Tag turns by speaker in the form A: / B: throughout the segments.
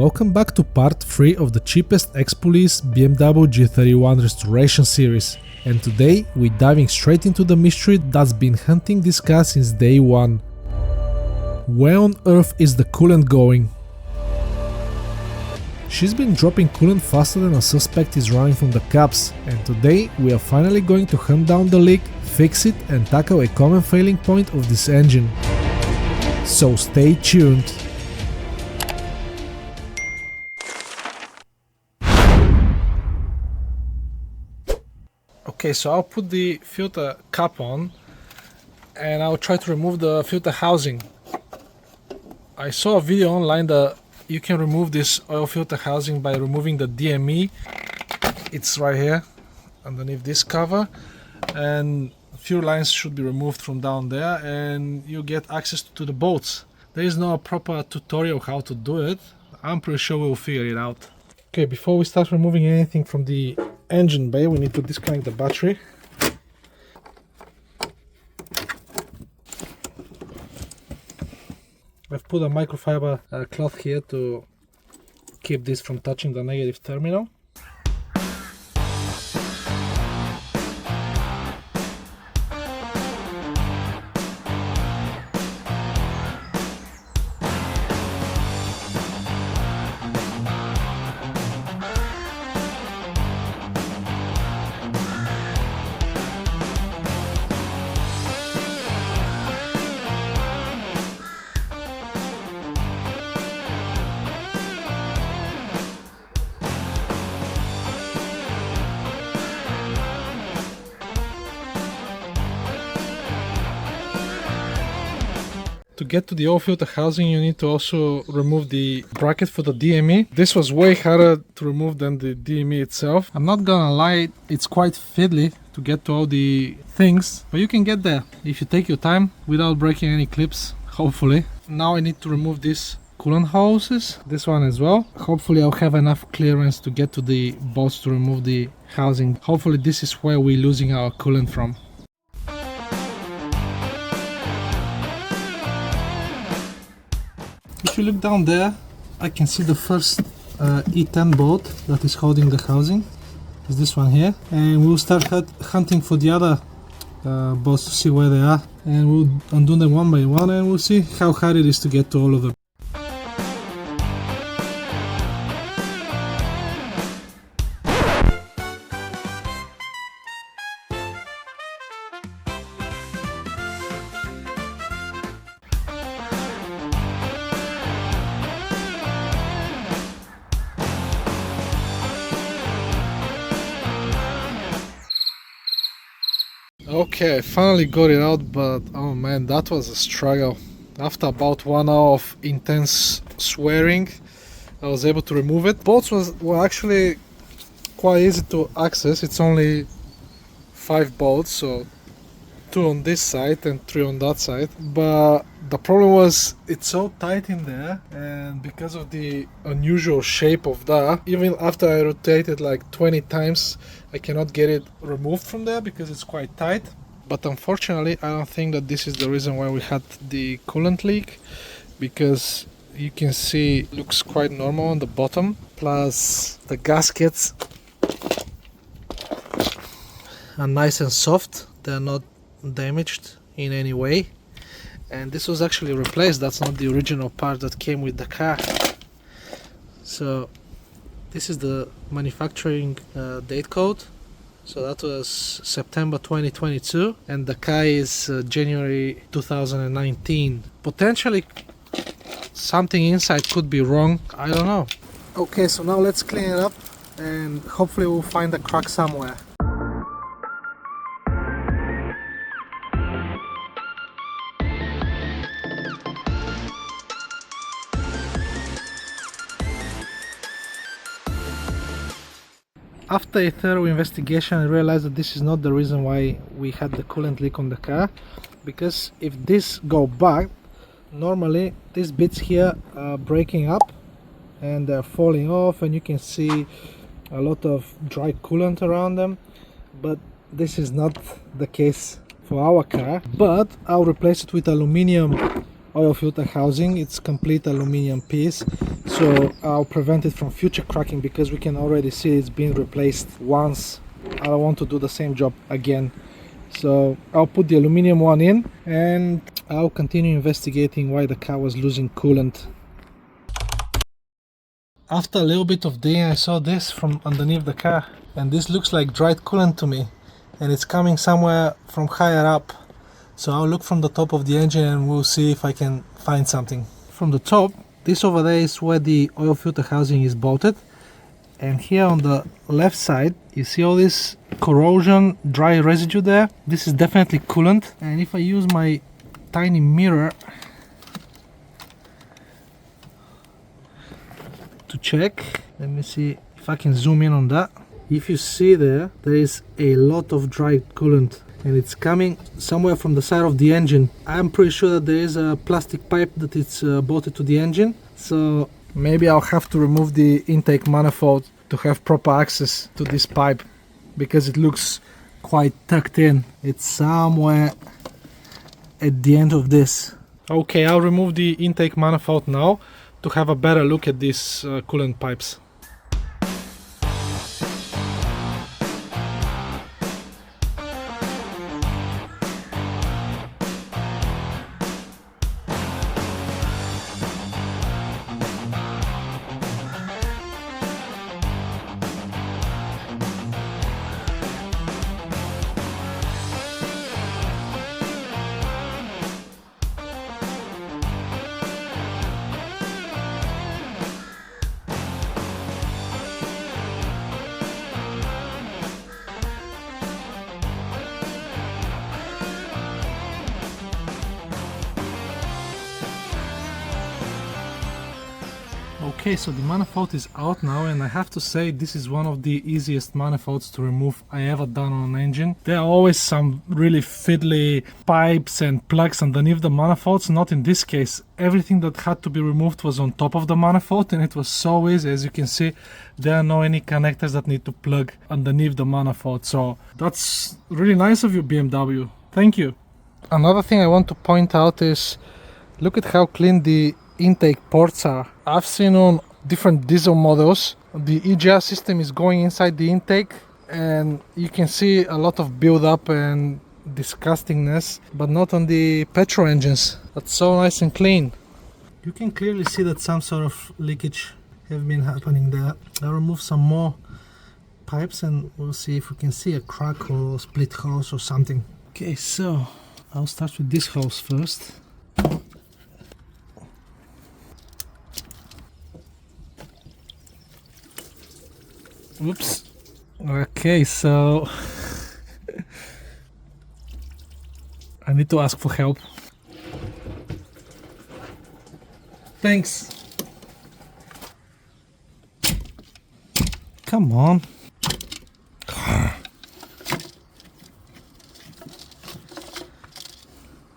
A: Welcome back to part 3 of the cheapest ex-police BMW G31 restoration series, and today we're diving straight into the mystery that's been haunting this car since day one. Where on earth is the coolant going? She's been dropping coolant faster than a suspect is running from the cops, and today we are finally going to hunt down the leak, fix it and tackle a common failing point of this engine. So stay tuned. Okay, so I'll put the filter cap on and I'll try to remove the filter housing. I saw a video online that you can remove this oil filter housing by removing the DME. It's right here underneath this cover, and a few lines should be removed from down there and you get access to the bolts. There is no proper tutorial how to do it. I'm pretty sure we'll figure it out. Okay, before we start removing anything from the engine bay, we need to disconnect the battery. I've put a microfiber cloth here to keep this from touching the negative terminal. To get to the oil filter housing, you need to also remove the bracket for the DME. This was way harder to remove than the DME itself. I'm not gonna lie, it's quite fiddly to get to all the things, but you can get there if you take your time without breaking any clips, hopefully. Now I need to remove these coolant hoses, this one as well. Hopefully I'll have enough clearance to get to the bolts to remove the housing. Hopefully this is where we're losing our coolant from. If you look down there, I can see the first E10 bolt that is holding the housing. Is this one here, and we'll start hunting for the other bolts to see where they are, and we'll undo them one by one and we'll see how hard it is to get to all of them. Okay, I finally got it out, but oh man, that was a struggle. After about 1 hour of intense swearing, I was able to remove it. Bolts were actually quite easy to access. It's only 5 bolts, so 2 on this side and 3 on that side. But the problem was it's so tight in there, and because of the unusual shape of that, even after I rotated like 20 times, I cannot get it removed from there because it's quite tight. But unfortunately, I don't think that this is the reason why we had the coolant leak, because you can see it looks quite normal on the bottom. Plus the gaskets are nice and soft, they're not damaged in any way. And this was actually replaced, that's not the original part that came with the car. So this is the manufacturing date code. So that was September 2022 and the car is January 2019. Potentially something inside could be wrong, I don't know. Okay, so now let's clean it up and hopefully we'll find a crack somewhere. After a thorough investigation, I realized that this is not the reason why we had the coolant leak on the car, because if this go back, normally these bits here are breaking up and they're falling off and you can see a lot of dry coolant around them, but this is not the case for our car. But I'll replace it with aluminum oil filter housing. It's complete aluminum piece, so I'll prevent it from future cracking because we can already see it's been replaced once. I don't want to do the same job again, so I'll put the aluminum one in and I'll continue investigating why the car was losing coolant. After a little bit of digging, I saw this from underneath the car, and this looks like dried coolant to me, and it's coming somewhere from higher up. So I'll look from the top of the engine and we'll see if I can find something. From the top, this over there is where the oil filter housing is bolted, and here on the left side you see all this corrosion, dry residue there. This is definitely coolant, and if I use my tiny mirror to check, let me see if I can zoom in on that. If you see there is a lot of dry coolant, and it's coming somewhere from the side of the engine. I'm pretty sure that there is a plastic pipe that is bolted to the engine, so maybe I'll have to remove the intake manifold to have proper access to this pipe, because it looks quite tucked in. It's somewhere at the end of this. Okay, I'll remove the intake manifold now to have a better look at these coolant pipes. Okay, so the manifold is out now, and I have to say this is one of the easiest manifolds to remove I ever done on an engine. There are always some really fiddly pipes and plugs underneath the manifolds. Not in this case. Everything that had to be removed was on top of the manifold, and it was so easy. As you can see, there are no any connectors that need to plug underneath the manifold, so that's really nice of you, BMW. Thank you. Another thing I want to point out is, look at how clean the intake ports are. I've seen on different diesel models the EGR system is going inside the intake, and you can see a lot of build-up and disgustingness, but not on the petrol engines. That's so nice and clean. You can clearly see that some sort of leakage have been happening there. I'll remove some more pipes and we'll see if we can see a crack or split hose or something. Okay, so I'll start with this hose first. Oops. Okay, so I need to ask for help. Thanks. Come on.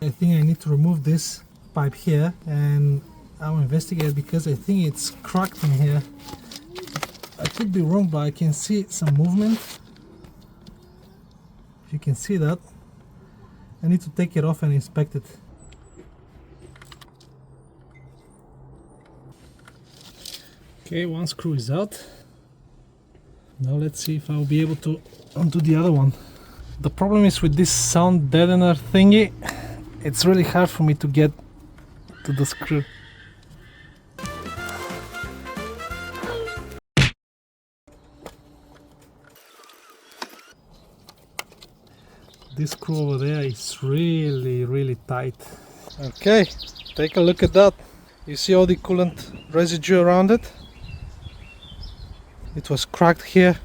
A: I think I need to remove this pipe here, and I'll investigate because I think it's cracked in here. I could be wrong, but I can see some movement. If you can see that, I need to take it off and inspect it. Okay, one screw is out. Now let's see if I'll be able to undo the other one. The problem is with this sound deadener thingy, it's really hard for me to get to the screw. This screw over there is really tight. Okay, take a look at that. You see all the coolant residue around it? It was cracked here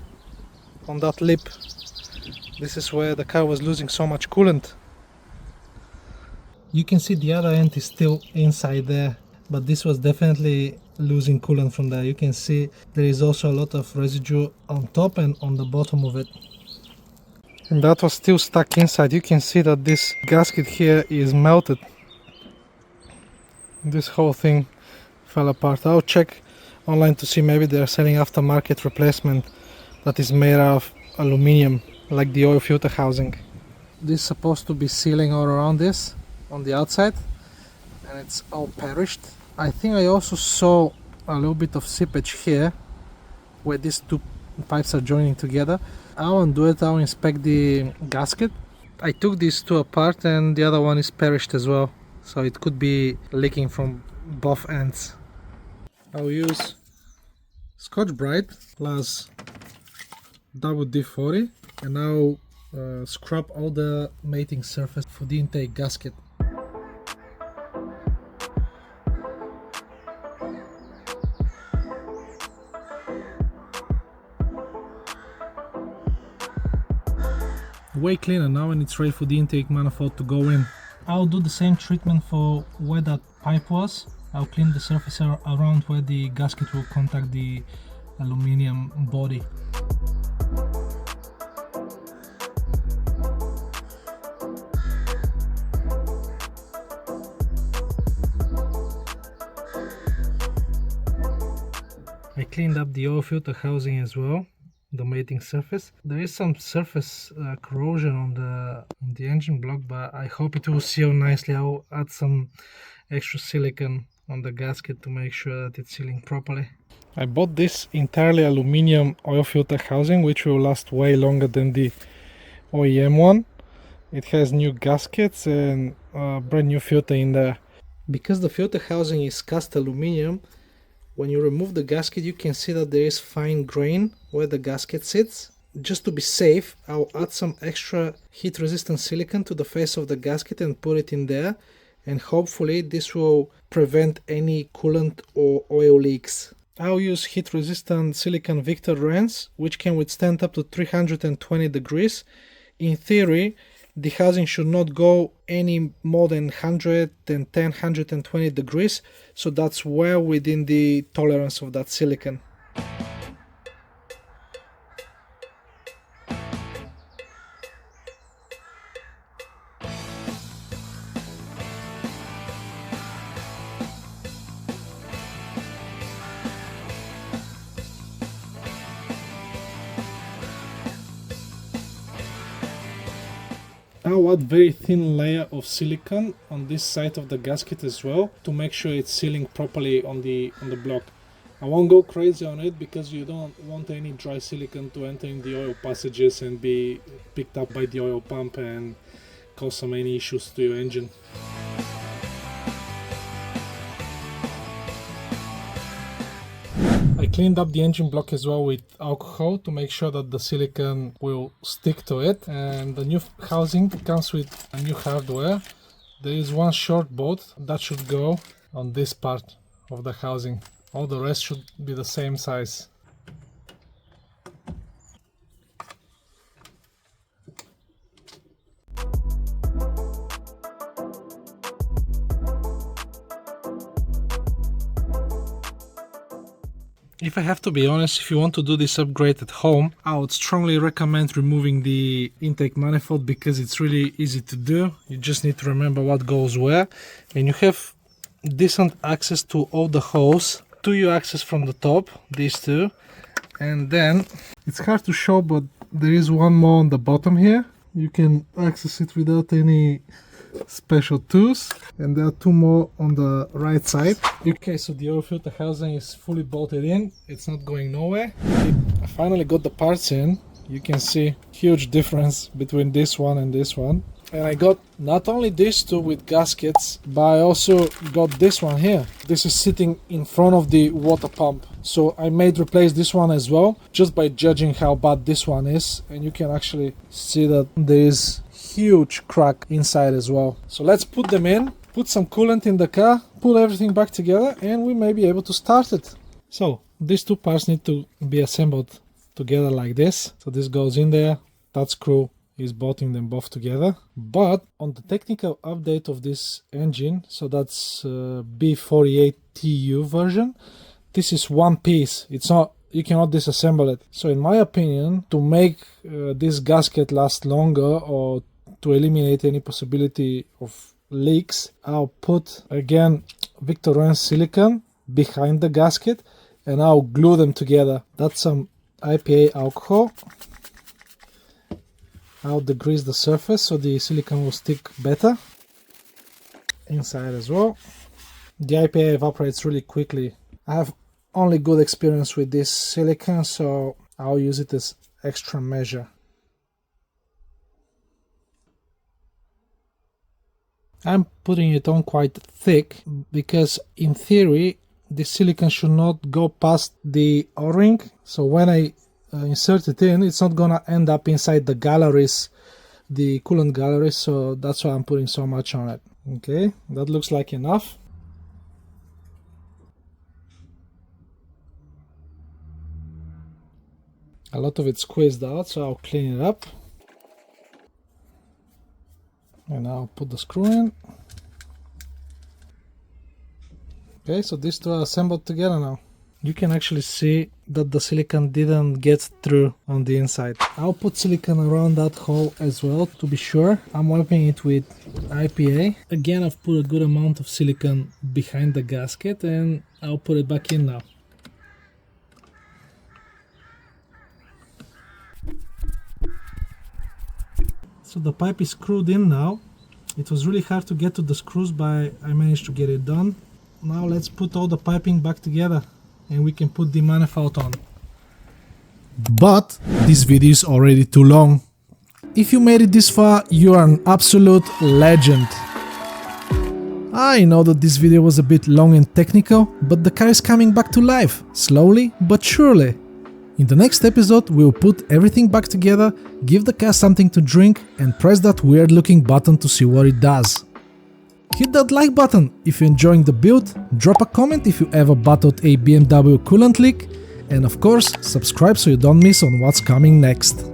A: on that lip. This is where the car was losing so much coolant. You can see the other end is still inside there, but this was definitely losing coolant from there. You can see there is also a lot of residue on top and on the bottom of it. And that was still stuck inside. You can see that this gasket here is melted. This whole thing fell apart. I'll check online to see maybe they're selling aftermarket replacement that is made out of aluminium, like the oil filter housing. This is supposed to be sealing all around this on the outside, and and it's all perished. I think I also saw a little bit of seepage here where these two pipes are joining together. I'll undo it, I'll inspect the gasket. I took these two apart and the other one is perished as well, so it could be leaking from both ends. I'll use Scotch-Brite plus WD-40 and I'll scrub all the mating surface for the intake gasket. Way cleaner now, and it's ready for the intake manifold to go in. I'll do the same treatment for where that pipe was. I'll clean the surface around where the gasket will contact the aluminium body. I cleaned up the oil filter housing as well, the mating surface. There is some surface corrosion on the engine block, but I hope it will seal nicely. I'll add some extra silicone on the gasket to make sure that it's sealing properly. I bought this entirely aluminum oil filter housing, which will last way longer than the OEM one. It has new gaskets and a brand new filter in there. Because the filter housing is cast aluminum, when you remove the gasket you can see that there is fine grain where the gasket sits. Just to be safe, I'll add some extra heat resistant silicone to the face of the gasket and put it in there, and hopefully this will prevent any coolant or oil leaks. I'll use heat resistant silicone Victor Rens, which can withstand up to 320 degrees. In theory, the housing should not go any more than 110-120 degrees, so that's well within the tolerance of that silicone. I'll add very thin layer of silicone on this side of the gasket as well to make sure it's sealing properly on the block. I won't go crazy on it because you don't want any dry silicone to enter in the oil passages and be picked up by the oil pump and cause some any issues to your engine. I cleaned up the engine block as well with alcohol to make sure that the silicone will stick to it, and the new housing comes with a new hardware. There is one short bolt that should go on this part of the housing. All the rest should be the same size. If I have to be honest, if you want to do this upgrade at home, I would strongly recommend removing the intake manifold because it's really easy to do. You just need to remember what goes where, and you have decent access to all the holes. Two you access from the top, these two, and then it's hard to show, but there is one more on the bottom here. You can access it without any special tools, and there are two more on the right side. Okay, so the oil filter housing is fully bolted in, it's not going nowhere. I finally got the parts in. You can see huge difference between this one and this one, and I got not only these two with gaskets, but I also got this one here. This is sitting in front of the water pump, so I made replace this one as well, just by judging how bad this one is, and you can actually see that there is huge crack inside as well. So let's put them in, put some coolant in the car, pull everything back together, and we may be able to start it. So these two parts need to be assembled together like this. So this goes in there, that screw is bolting them both together. But on the technical update of this engine, so that's B48TU version, this is one piece. It's not, you cannot disassemble it. So in my opinion, to make this gasket last longer or to eliminate any possibility of leaks, I'll put again Victor Rens silicone behind the gasket and I'll glue them together. That's some IPA alcohol. I'll degrease the surface so the silicone will stick better inside as well. The IPA evaporates really quickly. I have only good experience with this silicone, so I'll use it as extra measure. I'm putting it on quite thick because in theory the silicone should not go past the O-ring, so when I insert it in, it's not gonna end up inside the galleries, the coolant galleries, so that's why I'm putting so much on it. Okay, that looks like enough. A lot of it squeezed out, so I'll clean it up. And I'll put the screw in. Okay, so these two are assembled together now. You can actually see that the silicone didn't get through on the inside. I'll put silicone around that hole as well to be sure. I'm wiping it with IPA. Again, I've put a good amount of silicone behind the gasket and I'll put it back in now. So the pipe is screwed in now. It was really hard to get to the screws, but I managed to get it done. Now let's put all the piping back together and we can put the manifold on. But this video is already too long. If you made it this far, you are an absolute legend. I know that this video was a bit long and technical, but the car is coming back to life, slowly but surely. In the next episode, we'll put everything back together, give the car something to drink and press that weird looking button to see what it does. Hit that like button if you're enjoying the build, drop a comment if you ever battled a BMW coolant leak, and of course, subscribe so you don't miss on what's coming next.